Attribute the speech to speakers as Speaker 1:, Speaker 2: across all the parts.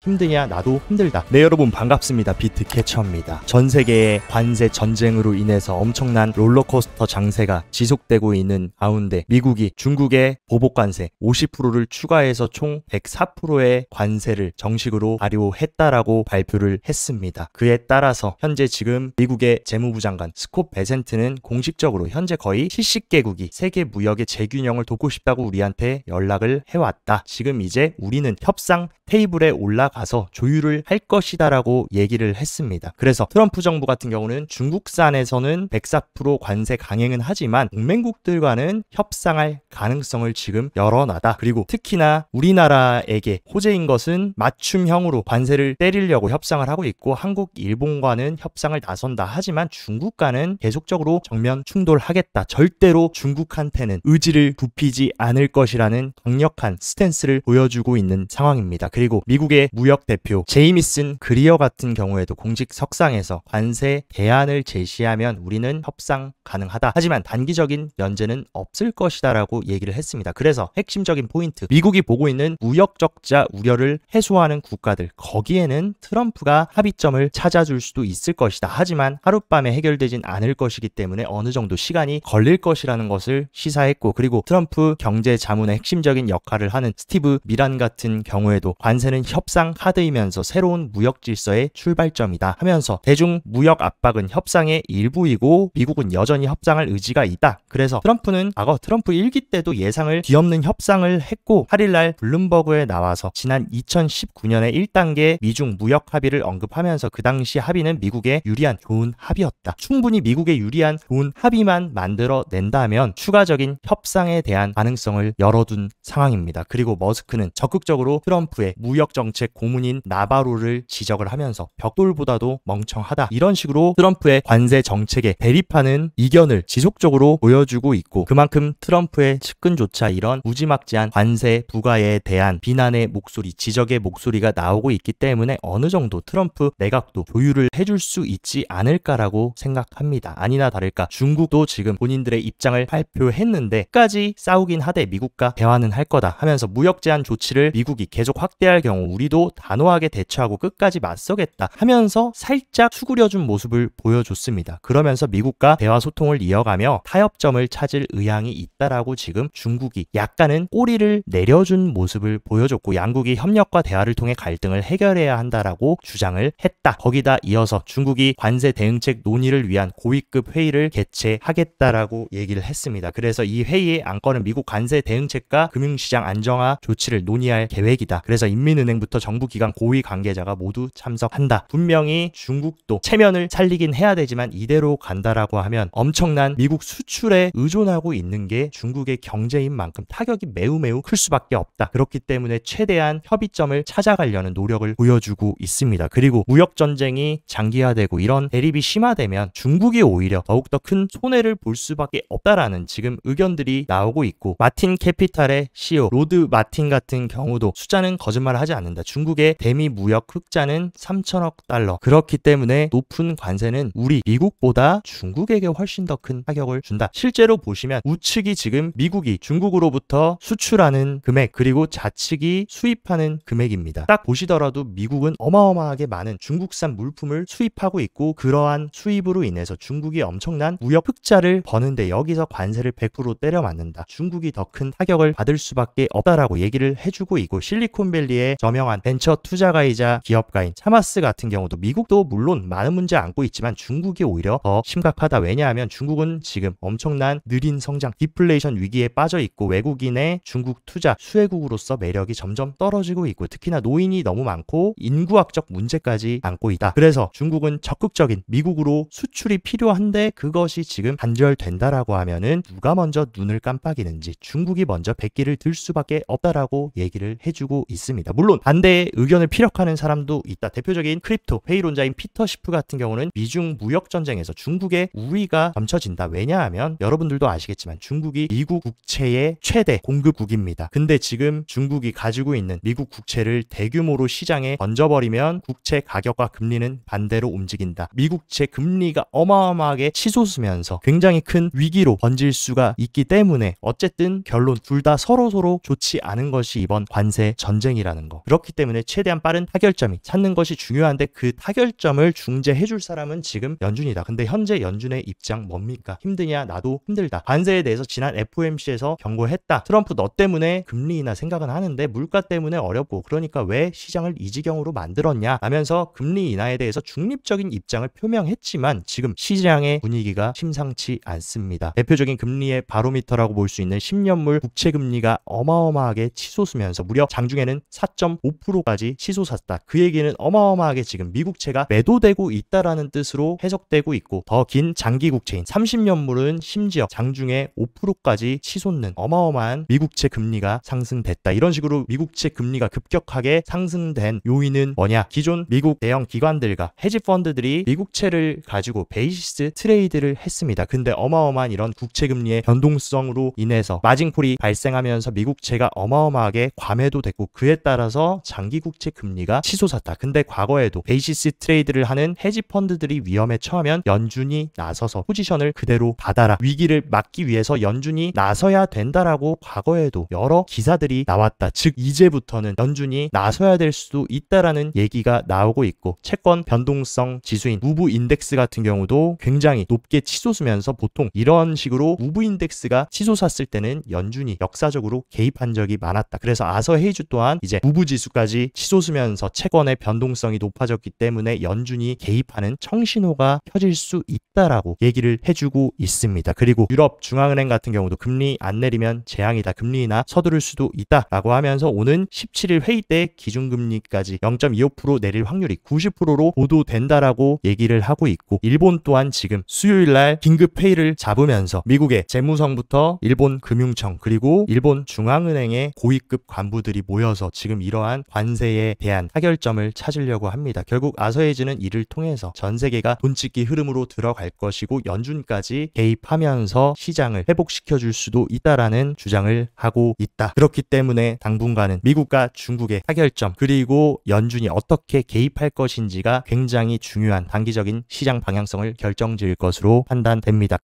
Speaker 1: 힘드냐? 나도 힘들다. 네, 여러분 반갑습니다. 비트캐쳐입니다. 전 세계의 관세 전쟁으로 인해서 엄청난 롤러코스터 장세가 지속되고 있는 가운데 미국이 중국의 보복 관세 50%를 추가해서 총 104%의 관세를 정식으로 발효했다라고 발표를 했습니다. 그에 따라서 현재 지금 미국의 재무부 장관 스콧 베센트는 공식적으로 현재 거의 70개국이 세계 무역의 재균형을 돕고 싶다고 우리한테 연락을 해왔다. 지금 이제 우리는 협상 테이블에 올라가서 조율을 할 것이다 라고 얘기를 했습니다. 그래서 트럼프 정부 같은 경우는 중국산에서는 104% 관세 강행은 하지만 동맹국들과는 협상할 가능성을 지금 열어놔다. 그리고 특히나 우리나라에게 호재인 것은 맞춤형으로 관세를 때리려고 협상을 하고 있고 한국, 일본과는 협상을 나선다. 하지만 중국과는 계속적으로 정면 충돌하겠다. 절대로 중국한테는 의지를 굽히지 않을 것이라는 강력한 스탠스를 보여주고 있는 상황입니다. 그리고 미국의 무역 대표 제이미슨 그리어 같은 경우에도 공식 석상에서 관세 대안을 제시하면 우리는 협상 가능하다. 하지만 단기적인 면제는 없을 것이다 라고 얘기를 했습니다. 그래서 핵심적인 포인트, 미국이 보고 있는 무역 적자 우려를 해소하는 국가들, 거기에는 트럼프가 합의점을 찾아줄 수도 있을 것이다. 하지만 하룻밤에 해결되진 않을 것이기 때문에 어느 정도 시간이 걸릴 것이라는 것을 시사했고, 그리고 트럼프 경제 자문의 핵심적인 역할을 하는 스티브 미란 같은 경우에도 관세는 협상 카드이면서 새로운 무역 질서의 출발점이다 하면서 대중 무역 압박은 협상의 일부이고 미국은 여전히 협상할 의지가 있다. 그래서 트럼프는 과거 트럼프 1기 때도 예상을 뒤엎는 협상을 했고 8일날 블룸버그에 나와서 지난 2019년에 1단계 미중 무역 합의를 언급하면서 그 당시 합의는 미국에 유리한 좋은 합의였다. 충분히 미국에 유리한 좋은 합의만 만들어낸다면 추가적인 협상에 대한 가능성을 열어둔 상황입니다. 그리고 머스크는 적극적으로 트럼프의 무역정책 고문인 나바로를 지적을 하면서 벽돌보다도 멍청하다. 이런 식으로 트럼프의 관세 정책에 대립하는 이견을 지속적으로 보여주고 있고 그만큼 트럼프의 측근조차 이런 무지막지한 관세 부과에 대한 비난의 목소리, 지적의 목소리가 나오고 있기 때문에 어느 정도 트럼프 내각도 조율을 해줄 수 있지 않을까라고 생각합니다. 아니나 다를까 중국도 지금 본인들의 입장을 발표했는데 끝까지 싸우긴 하되 미국과 대화는 할 거다 하면서 무역 제한 조치를 미국이 계속 확대할 경우 우리도 단호하게 대처하고 끝까지 맞서겠다 하면서 살짝 수그려준 모습을 보여줬습니다. 그러면서 미국과 대화 소통을 이어가며 타협점을 찾을 의향이 있다라고 지금 중국이 약간은 꼬리를 내려준 모습을 보여줬고 양국이 협력과 대화를 통해 갈등을 해결해야 한다라고 주장을 했다. 거기다 이어서 중국이 관세 대응책 논의를 위한 고위급 회의를 개최하겠다라고 얘기를 했습니다. 그래서 이 회의의 안건은 미국 관세 대응책과 금융시장 안정화 조치를 논의할 계획이다. 그래서 인민은행부터 정부기관 고위 관계자가 모두 참석한다. 분명히 중국도 체면을 살리긴 해야 되지만 이대로 간다라고 하면 엄청난 미국 수출에 의존하고 있는 게 중국의 경제인 만큼 타격이 매우 클 수밖에 없다. 그렇기 때문에 최대한 협의점을 찾아가려는 노력을 보여주고 있습니다. 그리고 무역전쟁이 장기화되고 이런 대립이 심화되면 중국이 오히려 더욱더 큰 손해를 볼 수밖에 없다라는 지금 의견들이 나오고 있고 마틴 캐피탈의 CEO 로드 마틴 같은 경우도 숫자는 거짓말을 하지 않는다. 중국의 대미 무역 흑자는 3천억 달러. 그렇기 때문에 높은 관세는 우리 미국보다 중국에게 훨씬 더 큰 타격을 준다. 실제로 보시면 우측이 지금 미국이 중국으로부터 수출하는 금액 그리고 좌측이 수입하는 금액입니다. 딱 보시더라도 미국은 어마어마하게 많은 중국산 물품을 수입하고 있고 그러한 수입으로 인해서 중국이 엄청난 무역 흑자를 버는데 여기서 관세를 100% 때려 맞는다. 중국이 더 큰 타격을 받을 수밖에 없다라고 얘기를 해주고 있고 실리콘밸리의 저명한 벤처 투자가이자 기업가인 차마스 같은 경우도 미국도 물론 많은 문제 안고 있지만 중국이 오히려 더 심각하다. 왜냐하면 중국은 지금 엄청난 느린 성장, 디플레이션 위기에 빠져 있고 외국인의 중국 투자 수혜국으로서 매력이 점점 떨어지고 있고 특히나 노인이 너무 많고 인구학적 문제까지 안고 있다. 그래서 중국은 적극적인 미국으로 수출이 필요한데 그것이 지금 단절된다라고 하면은 누가 먼저 눈을 깜빡이는지 중국이 먼저 백기를 들 수밖에 없다라고 얘기를 해주고 있습니다. 물론 반대의 의견을 피력하는 사람도 있다. 대표적인 크립토 회의론자인 피터 시프 같은 경우는 미중 무역 전쟁에서 중국의 우위가 점쳐진다. 왜냐하면 여러분들도 아시겠지만 중국이 미국 국채의 최대 공급국입니다. 근데 지금 중국이 가지고 있는 미국 국채를 대규모로 시장에 던져버리면 국채 가격과 금리는 반대로 움직인다. 미국채 금리가 어마어마하게 치솟으면서 굉장히 큰 위기로 번질 수가 있기 때문에 어쨌든 결론 둘 다 서로서로 좋지 않은 것이 이번 관세 전쟁이라는 거. 그렇기 때문에 때문에 최대한 빠른 타결점이 찾는 것이 중요한데 그 타결점을 중재해줄 사람은 지금 연준이다. 근데 현재 연준의 입장 뭡니까? 힘드냐? 나도 힘들다. 관세에 대해서 지난 FOMC에서 경고했다. 트럼프 너 때문에 금리 인하 생각은 하는데 물가 때문에 어렵고 그러니까 왜 시장을 이 지경으로 만들었냐 하면서 금리 인하에 대해서 중립적인 입장을 표명했지만 지금 시장의 분위기가 심상치 않습니다. 대표적인 금리의 바로미터라고 볼 수 있는 10년물 국채 금리가 어마어마하게 치솟으면서 무려 장중에는 4.5%까지 치솟았다. 그 얘기는 어마어마하게 지금 미국채가 매도되고 있다라는 뜻으로 해석되고 있고 더 긴 장기 국채인 30년물은 심지어 장중에 5%까지 치솟는 어마어마한 미국채 금리가 상승됐다. 이런 식으로 미국채 금리가 급격하게 상승된 요인은 뭐냐? 기존 미국 대형 기관들과 헤지 펀드들이 미국채를 가지고 베이시스 트레이드를 했습니다. 근데 어마어마한 이런 국채 금리의 변동성으로 인해서 마진콜이 발생하면서 미국채가 어마어마하게 과매도 됐고 그에 따라서 장기 국채 금리가 치솟았다. 근데 과거에도 베이시스 트레이드를 하는 헤지 펀드들이 위험에 처하면 연준이 나서서 포지션을 그대로 받아라. 위기를 막기 위해서 연준이 나서야 된다라고 과거에도 여러 기사들이 나왔다. 즉 이제부터는 연준이 나서야 될 수도 있다라는 얘기가 나오고 있고 채권 변동성 지수인 무브 인덱스 같은 경우도 굉장히 높게 치솟으면서 보통 이런 식으로 무브 인덱스가 치솟았을 때는 연준이 역사적으로 개입한 적이 많았다. 그래서 아서 헤이주 또한 이제 무브 지수까지 치솟으면서 채권의 변동성이 높아졌기 때문에 연준이 개입하는 청신호가 켜질 수 있다라고 얘기를 해주고 있습니다. 그리고 유럽 중앙은행 같은 경우도 금리 안 내리면 재앙이다. 금리 인하 서두를 수도 있다라고 하면서 오는 17일 회의 때 기준금리까지 0.25% 내릴 확률이 90%로 보도된다라고 얘기를 하고 있고 일본 또한 지금 수요일날 긴급 회의를 잡으면서 미국의 재무성부터 일본 금융청 그리고 일본 중앙은행의 고위급 관부들이 모여서 지금 이러한 관세에 대한 타결점을 찾으려고 합니다. 결국 아서헤이즈는 이를 통해서 전 세계가 돈찍기 흐름으로 들어갈 것이고 연준까지 개입하면서 시장을 회복시켜줄 수도 있다라는 주장을 하고 있다. 그렇기 때문에 당분간은 미국과 중국의 타결점 그리고 연준이 어떻게 개입할 것인지가 굉장히 중요한 단기적인 시장 방향성을 결정지을 것으로 판단됩니다.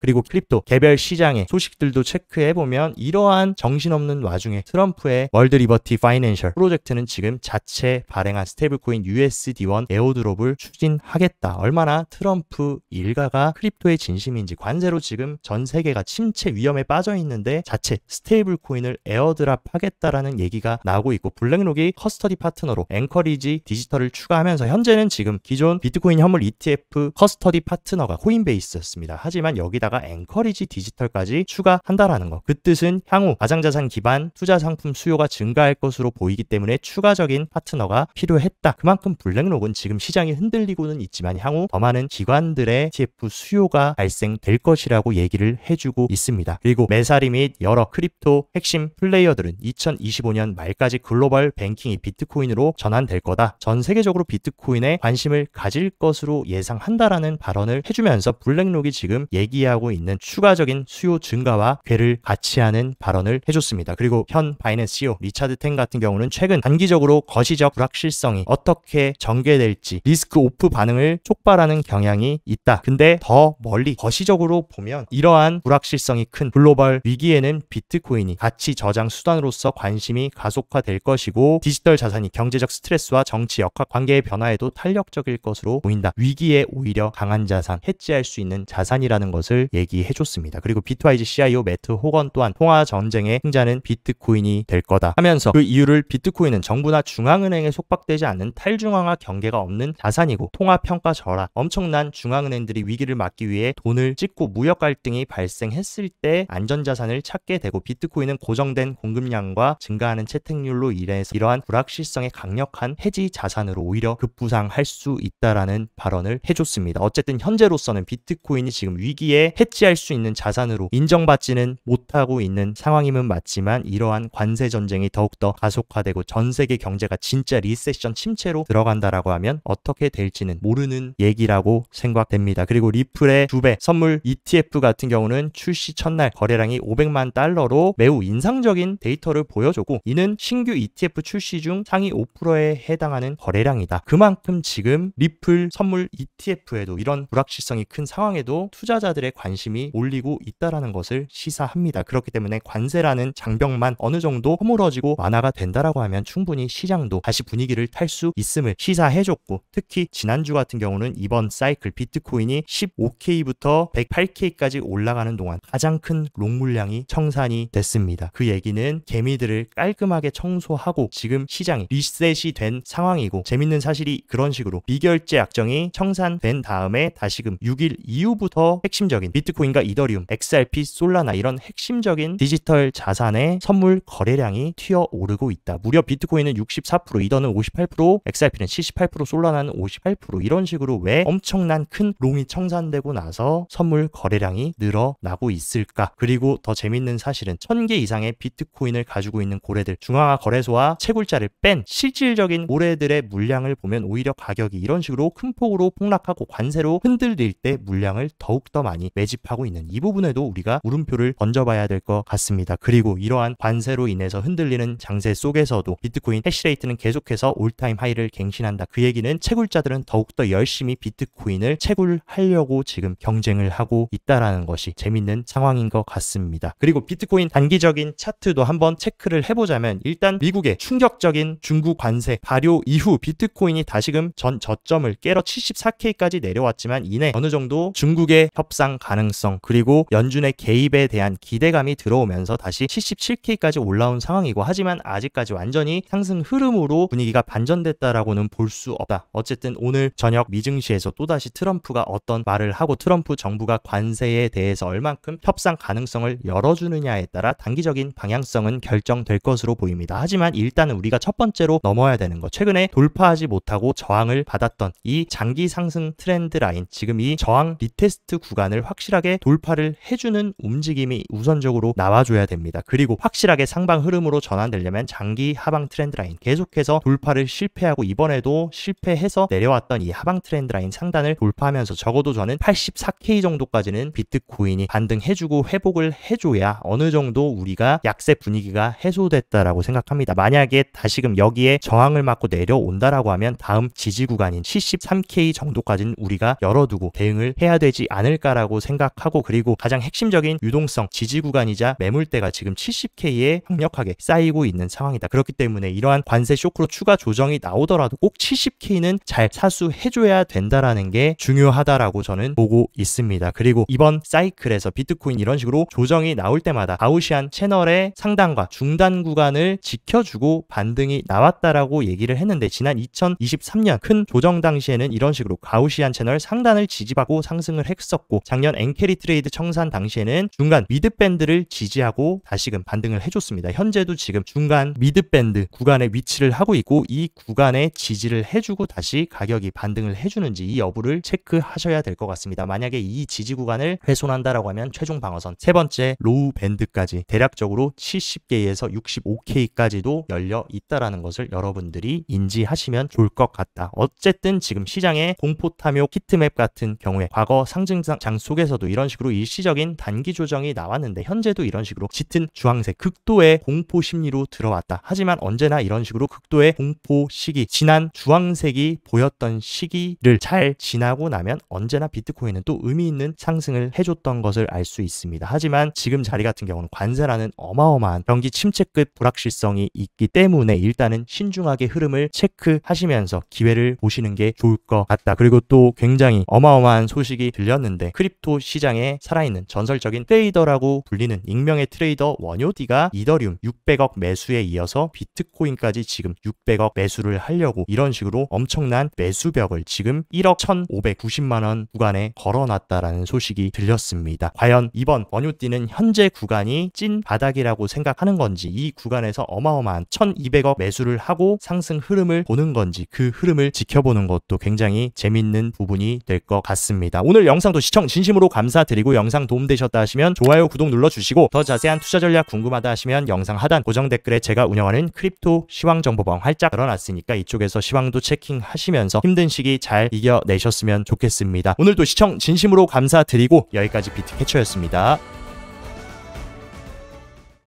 Speaker 1: 그리고 크립토 개별 시장의 소식들도 체크해보면 이러한 정신없는 와중에 트럼프의 월드 리버티 파이낸셜 프로젝트는 지금 자체 발행한 스테이블코인 USD1 에어드롭을 추진하겠다. 얼마나 트럼프 일가가 크립토의 진심인지 관세로 지금 전 세계가 침체 위험에 빠져 있는데 자체 스테이블코인을 에어드랍 하겠다라는 얘기가 나오고 있고 블랙록이 커스터디 파트너로 앵커리지 디지털을 추가하면서 현재는 지금 기존 비트코인 현물 ETF 커스터디 파트너가 코인베이스였습니다. 하지만 여기다가 앵커리지 디지털까지 추가한다라는 거. 그 뜻은 향후 가상자산 기반 투자 상품 수요가 증가할 것으로 보이기 때문에 추가적인 파트너가 필요했다. 그만큼 블랙록은 지금 시장이 흔들리고는 있지만 향후 더 많은 기관들의 ETF 수요가 발생될 것이라고 얘기를 해주고 있습니다. 그리고 메사리 및 여러 크립토 핵심 플레이어들은 2025년 말까지 글로벌 뱅킹이 비트코인으로 전환될 거다. 전 세계적으로 비트코인에 관심을 가질 것으로 예상한다라는 발언을 해주면서 블랙록이 지금 얘기하고 있는 추가적인 수요 증가와 궤를 같이 하는 발언을 해줬습니다. 그리고 현 바이낸스 CEO 리차드 탱 같은 경우는 최근 단기적으로 거시적 불확실성이 어떻게 전개될지 리스크 오프 반응을 촉발하는 경향이 있다. 근데 더 멀리 거시적으로 보면 이러한 불확실성이 큰 글로벌 위기에는 비트코인이 가치 저장 수단으로서 관심이 가속화될 것이고 디지털 자산이 경제적 스트레스와 정치 역학 관계의 변화에도 탄력적일 것으로 보인다. 위기에 오히려 강한 자산, 해지할 수 있는 자산이라는 것을 얘기해줬습니다. 그리고 비트와이즈 CIO 매트 호건 또한 통화 전쟁의 승자는 비트코인이 될 거다 하면서 그 이유를 비트코인은 정부나 중앙은행에 속박되지 않는 탈중앙화 경계가 없는 자산이고 통화 평가 절하, 엄청난 중앙은행들이 위기를 막기 위해 돈을 찍고 무역 갈등이 발생했을 때 안전자산을 찾게 되고 비트코인은 고정된 공급량과 증가하는 채택률로 인해서 이러한 불확실성의 강력한 해지 자산으로 오히려 급부상할 수 있다라는 발언을 해줬습니다. 어쨌든 현재로서는 비트코인이 지금 위기에 해지할 수 있는 자산으로 인정받지는 못하고 있는 상황임은 맞지만 이러한 관세 전쟁이 더욱더 가속화되고 전 세계 경제가 진짜 리세션 침체로 들어간다라고 하면 어떻게 될지는 모르는 얘기라고 생각됩니다. 그리고 리플의 2배 선물 ETF 같은 경우는 출시 첫날 거래량이 500만 달러로 매우 인상적인 데이터를 보여주고 이는 신규 ETF 출시 중 상위 5%에 해당하는 거래량이다. 그만큼 지금 리플 선물 ETF에도 이런 불확실성이 큰 상황에도 투자자들의 관심이 관심이 몰리고 있다라는 것을 시사합니다. 그렇기 때문에 관세라는 장벽만 어느 정도 허물어지고 완화가 된다라고 하면 충분히 시장도 다시 분위기를 탈 수 있음을 시사해줬고, 특히 지난주 같은 경우는 이번 사이클 비트코인이 15K부터 108K까지 올라가는 동안 가장 큰 롱 물량이 청산이 됐습니다. 그 얘기는 개미들을 깔끔하게 청소하고 지금 시장이 리셋이 된 상황이고, 재밌는 사실이 그런 식으로 비결제 약정이 청산된 다음에 다시금 6일 이후부터 핵심적인 비트코인과 이더리움, XRP, 솔라나 이런 핵심적인 디지털 자산의 선물 거래량이 튀어오르고 있다. 무려 비트코인은 64%, 이더는 58%, XRP는 78%, 솔라나는 58%, 이런 식으로 왜 엄청난 큰 롱이 청산되고 나서 선물 거래량이 늘어나고 있을까? 그리고 더 재밌는 사실은 1000개 이상의 비트코인을 가지고 있는 고래들, 중앙화 거래소와 채굴자를 뺀 실질적인 고래들의 물량을 보면 오히려 가격이 이런 식으로 큰 폭으로 폭락하고 관세로 흔들릴 때 물량을 더욱더 많이 매집하고 있는 이 부분에도 우리가 물음표를 던져봐야 될 것 같습니다. 그리고 이러한 관세로 인해서 흔들리는 장세 속에서도 비트코인 해시레이트는 계속해서 올타임 하이를 갱신한다. 그 얘기는 채굴자들은 더욱더 열심히 비트코인을 채굴하려고 지금 경쟁을 하고 있다라는 것이 재밌는 상황인 것 같습니다. 그리고 비트코인 단기적인 차트도 한번 체크를 해보자면, 일단 미국의 충격적인 중국 관세 발효 이후 비트코인이 다시금 전 저점을 깨러 74K까지 내려왔지만, 이내 어느 정도 중국의 협상 가능성 그리고 연준의 개입에 대한 기대감이 들어오면서 다시 77K까지 올라온 상황이고, 하지만 아직까지 완전히 상승 흐름으로 분위기가 반전됐다라고는 볼 수 없다. 어쨌든 오늘 저녁 미증시에서 또다시 트럼프가 어떤 말을 하고 트럼프 정부가 관세에 대해서 얼만큼 협상 가능성을 열어주느냐에 따라 단기적인 방향성은 결정될 것으로 보입니다. 하지만 일단은 우리가 첫 번째로 넘어야 되는 것, 최근에 돌파하지 못하고 저항을 받았던 이 장기 상승 트렌드 라인, 지금 이 저항 리테스트 구간을 확실하게 돌파를 해주는 움직임이 우선적으로 나와줘야 됩니다. 그리고 확실하게 상방 흐름으로 전환되려면 장기 하방 트렌드 라인 계속해서 돌파를 실패하고, 이번에도 실패해서 내려왔던 이 하방 트렌드 라인 상단을 돌파하면서 적어도 저는 84K 정도까지는 비트코인이 반등해주고 회복을 해줘야 어느 정도 우리가 약세 분위기가 해소됐다라고 생각합니다. 만약에 다시금 여기에 저항을 맞고 내려온다라고 하면 다음 지지 구간인 73K 정도까지는 우리가 열어두고 대응을 해야 되지 않을까라고 생각하고, 그리고 가장 핵심적인 유동성 지지 구간이자 매물대가 지금 70K에 강력하게 쌓이고 있는 상황이다. 그렇기 때문에 이러한 관세 쇼크로 추가 조정이 나오더라도 꼭 70K는 잘 사수해줘야 된다라는 게 중요하다라고 저는 보고 있습니다. 그리고 이번 사이클에서 비트코인 이런 식으로 조정이 나올 때마다 가우시안 채널의 상단과 중단 구간을 지켜주고 반등이 나왔다라고 얘기를 했는데, 지난 2023년 큰 조정 당시에는 이런 식으로 가우시안 채널 상단을 지지받고 상승을 했었고, 작년 엔캐리 트레이드 청산 당시에는 중간 미드밴드를 지지하고 다시금 반등을 해줬습니다. 현재도 지금 중간 미드밴드 구간에 위치를 하고 있고, 이 구간에 지지를 해주고 다시 가격이 반등을 해주는지 이 여부를 체크하셔야 될 것 같습니다. 만약에 이 지지 구간을 훼손한다라고 하면 최종 방어선 세 번째 로우 밴드까지 대략적으로 70K에서 65K까지도 열려 있다라는 것을 여러분들이 인지하시면 좋을 것 같다. 어쨌든 지금 시장의 공포 탐욕 히트맵 같은 경우에 과거 상승장 속에서도 이런 식으로 일시적인 단기 조정이 나왔는데, 현재도 이런 식으로 짙은 주황색 극도의 공포 심리로 들어왔다. 하지만 언제나 이런 식으로 극도의 공포 시기, 진한 주황색이 보였던 시기를 잘 지나고 나면 언제나 비트코인은 또 의미 있는 상승을 해줬던 것을 알 수 있습니다. 하지만 지금 자리 같은 경우는 관세라는 어마어마한 경기 침체급 불확실성이 있기 때문에 일단은 신중하게 흐름을 체크하시면서 기회를 보시는 게 좋을 것 같다. 그리고 또 굉장히 어마어마한 소식이 들렸는데, 크립토 시장에 살아있는 전설적인 트레이더라고 불리는 익명의 트레이더 원효디가 이더리움 600억 매수에 이어서 비트코인까지 지금 600억 매수를 하려고 이런 식으로 엄청난 매수벽을 지금 1억 1,590만 원 구간에 걸어놨다라는 소식이 들렸습니다. 과연 이번 원효띠는 현재 구간이 찐 바닥이라고 생각하는 건지, 이 구간에서 어마어마한 1,200억 매수를 하고 상승 흐름을 보는 건지, 그 흐름을 지켜보는 것도 굉장히 재밌는 부분이 될 것 같습니다. 오늘 영상도 시청 진심으로 감사드리고, 영상 도움되셨다 하시면 좋아요, 구독 눌러주시고, 더 자세한 투자 전략 궁금하다 하시면 영상 하단 고정 댓글에 제가 운영하는 크립토 시황정보방 활짝 열어놨으니까 이쪽에서 시황도 체킹하시면서 힘든 시기 잘 이겨내셨으면 좋겠습니다. 오늘도 시청 진심으로 감사드리고 여기까지 비트캐쳐였습니다.